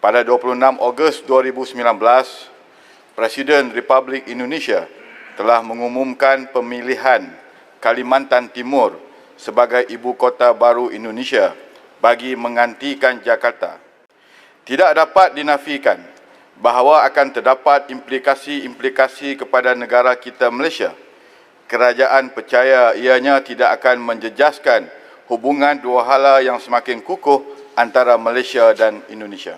pada 26 Ogos 2019, Presiden Republik Indonesia telah mengumumkan pemilihan Kalimantan Timur sebagai ibu kota baru Indonesia bagi menggantikan Jakarta. Tidak dapat dinafikan bahawa akan terdapat implikasi-implikasi kepada negara kita Malaysia. Kerajaan percaya ianya tidak akan menjejaskan hubungan dua hala yang semakin kukuh antara Malaysia dan Indonesia.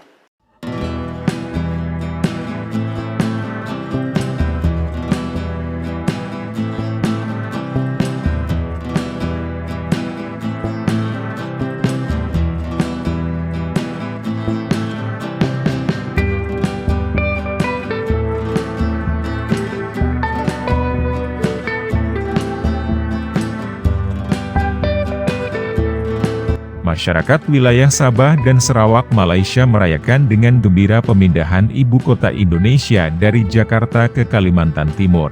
Masyarakat wilayah Sabah dan Sarawak, Malaysia merayakan dengan gembira pemindahan ibu kota Indonesia dari Jakarta ke Kalimantan Timur.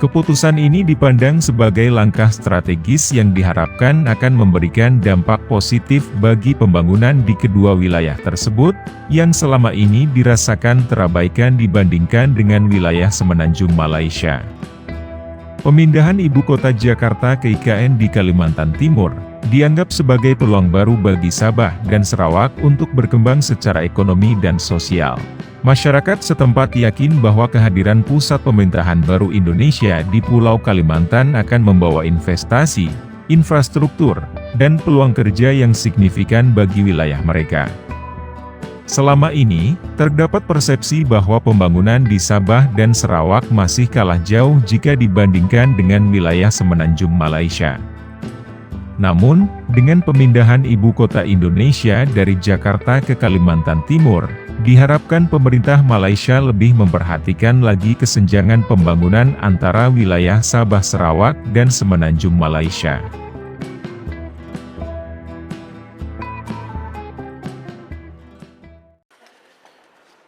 Keputusan ini dipandang sebagai langkah strategis yang diharapkan akan memberikan dampak positif bagi pembangunan di kedua wilayah tersebut, yang selama ini dirasakan terabaikan dibandingkan dengan wilayah semenanjung Malaysia. Pemindahan ibu kota Jakarta ke IKN di Kalimantan Timur dianggap sebagai peluang baru bagi Sabah dan Sarawak untuk berkembang secara ekonomi dan sosial. Masyarakat setempat yakin bahwa kehadiran pusat pemerintahan baru Indonesia di Pulau Kalimantan akan membawa investasi, infrastruktur, dan peluang kerja yang signifikan bagi wilayah mereka. Selama ini, terdapat persepsi bahwa pembangunan di Sabah dan Sarawak masih kalah jauh jika dibandingkan dengan wilayah semenanjung Malaysia. Namun, dengan pemindahan ibu kota Indonesia dari Jakarta ke Kalimantan Timur, diharapkan pemerintah Malaysia lebih memperhatikan lagi kesenjangan pembangunan antara wilayah Sabah Sarawak dan semenanjung Malaysia.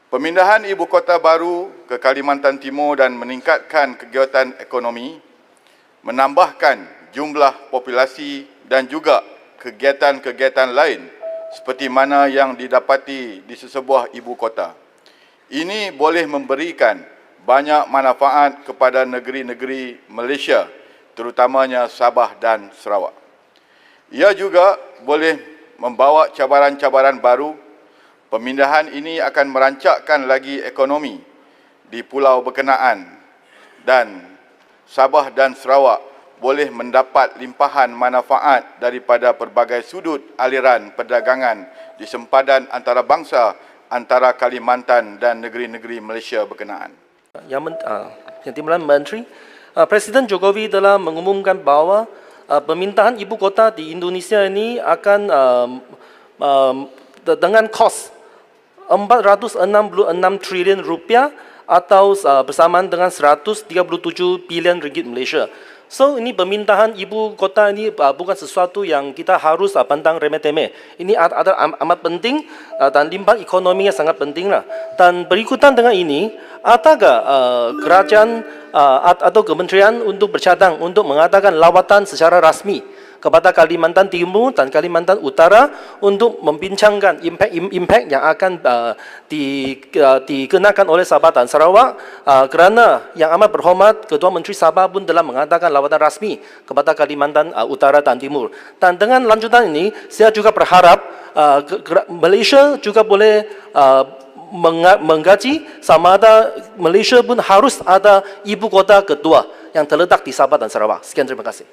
Pemindahan ibu kota baru ke Kalimantan Timur dan meningkatkan kegiatan ekonomi, menambahkan jumlah populasi dan juga kegiatan-kegiatan lain seperti mana yang didapati di sesebuah ibu kota. Ini boleh memberikan banyak manfaat kepada negeri-negeri Malaysia, terutamanya Sabah dan Sarawak. Ia juga boleh membawa cabaran-cabaran baru. Pemindahan ini akan merancakkan lagi ekonomi di pulau berkenaan dan Sabah dan Sarawak boleh mendapat limpahan manfaat daripada pelbagai sudut aliran perdagangan di sempadan antarabangsa antara Kalimantan dan negeri-negeri Malaysia berkenaan. Yang Timbalan Menteri, Presiden Jokowi telah mengumumkan bahawa pemindahan ibu kota di Indonesia ini akan dengan kos 466 trilion rupiah atau bersamaan dengan 137 bilion ringgit Malaysia. So, ini pemindahan ibu kota ini bukan sesuatu yang kita harus pandang remeh-temeh. Ini amat penting dan limpahan ekonominya sangat penting lah. Dan berikutan dengan ini, adakah kerajaan atau kementerian untuk bercadang untuk mengadakan lawatan secara rasmi kepada Kalimantan Timur dan Kalimantan Utara untuk membincangkan impak yang akan dikenakan oleh Sabah dan Sarawak, kerana yang amat berhormat Ketua Menteri Sabah pun telah mengadakan lawatan rasmi kepada Kalimantan Utara dan Timur. Dan dengan lanjutan ini, saya juga berharap Malaysia juga boleh menggaji sama ada Malaysia pun harus ada ibu kota kedua yang terletak di Sabah dan Sarawak. Sekian, terima kasih.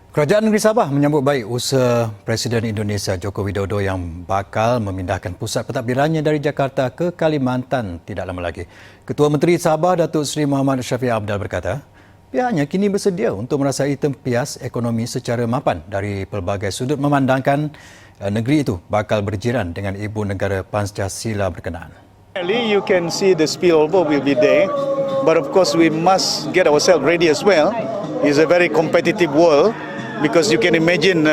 Kerajaan Negeri Sabah menyambut baik usaha Presiden Indonesia Joko Widodo yang bakal memindahkan pusat pentadbirannya dari Jakarta ke Kalimantan tidak lama lagi. Ketua Menteri Sabah Datuk Seri Muhammad Shafie Apdal berkata, pihaknya kini bersedia untuk merasai tempias ekonomi secara mapan dari pelbagai sudut memandangkan negeri itu bakal berjiran dengan ibu negara Pancasila berkenaan. You can see the spillover will be there, but of course we must get ourselves ready as well. It's a very competitive world. Because you can imagine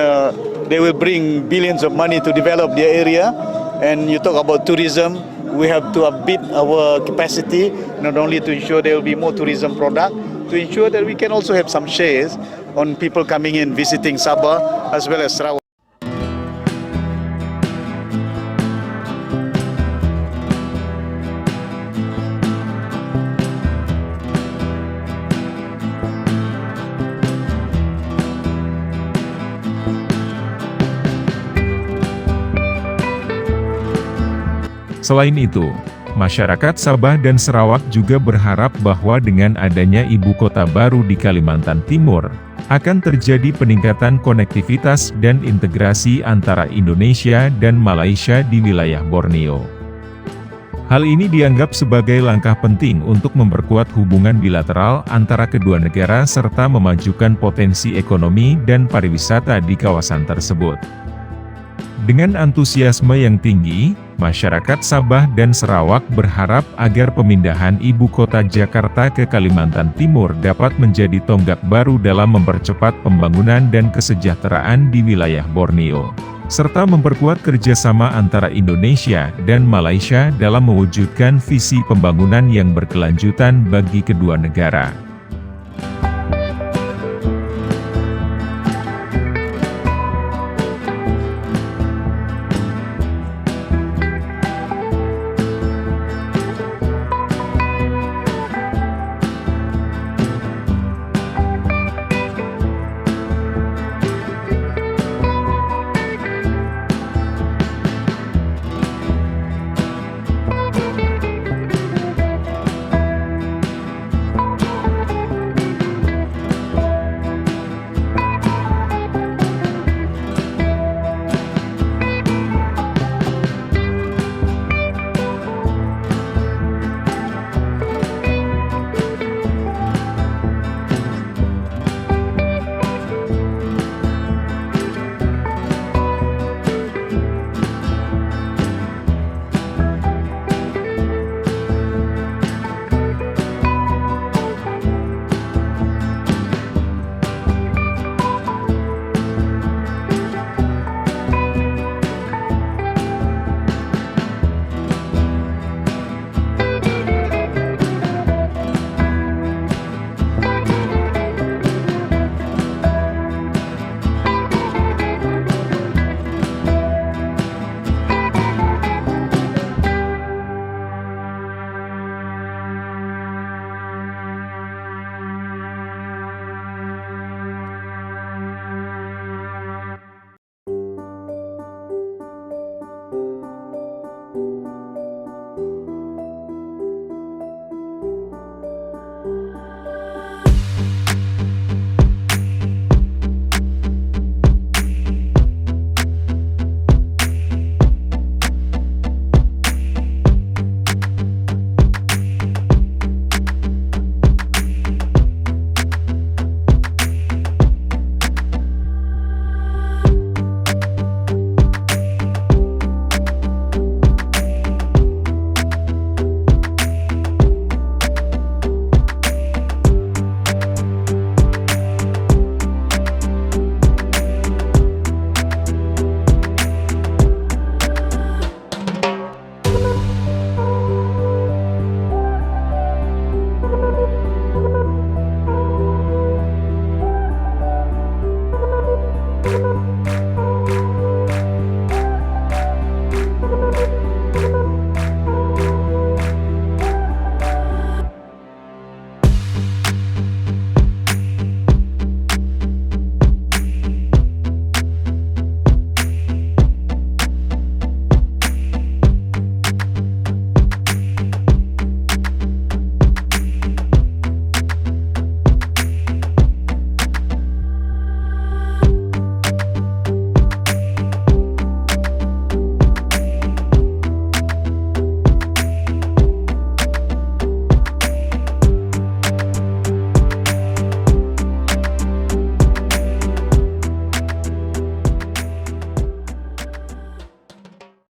they will bring billions of money to develop their area, and you talk about tourism, we have to upbeat our capacity not only to ensure there will be more tourism product, to ensure that we can also have some shares on people coming in visiting Sabah as well as Sarawak. Selain itu, masyarakat Sabah dan Sarawak juga berharap bahwa dengan adanya ibu kota baru di Kalimantan Timur, akan terjadi peningkatan konektivitas dan integrasi antara Indonesia dan Malaysia di wilayah Borneo. Hal ini dianggap sebagai langkah penting untuk memperkuat hubungan bilateral antara kedua negara serta memajukan potensi ekonomi dan pariwisata di kawasan tersebut. Dengan antusiasme yang tinggi, masyarakat Sabah dan Sarawak berharap agar pemindahan ibu kota Jakarta ke Kalimantan Timur dapat menjadi tonggak baru dalam mempercepat pembangunan dan kesejahteraan di wilayah Borneo, serta memperkuat kerjasama antara Indonesia dan Malaysia dalam mewujudkan visi pembangunan yang berkelanjutan bagi kedua negara.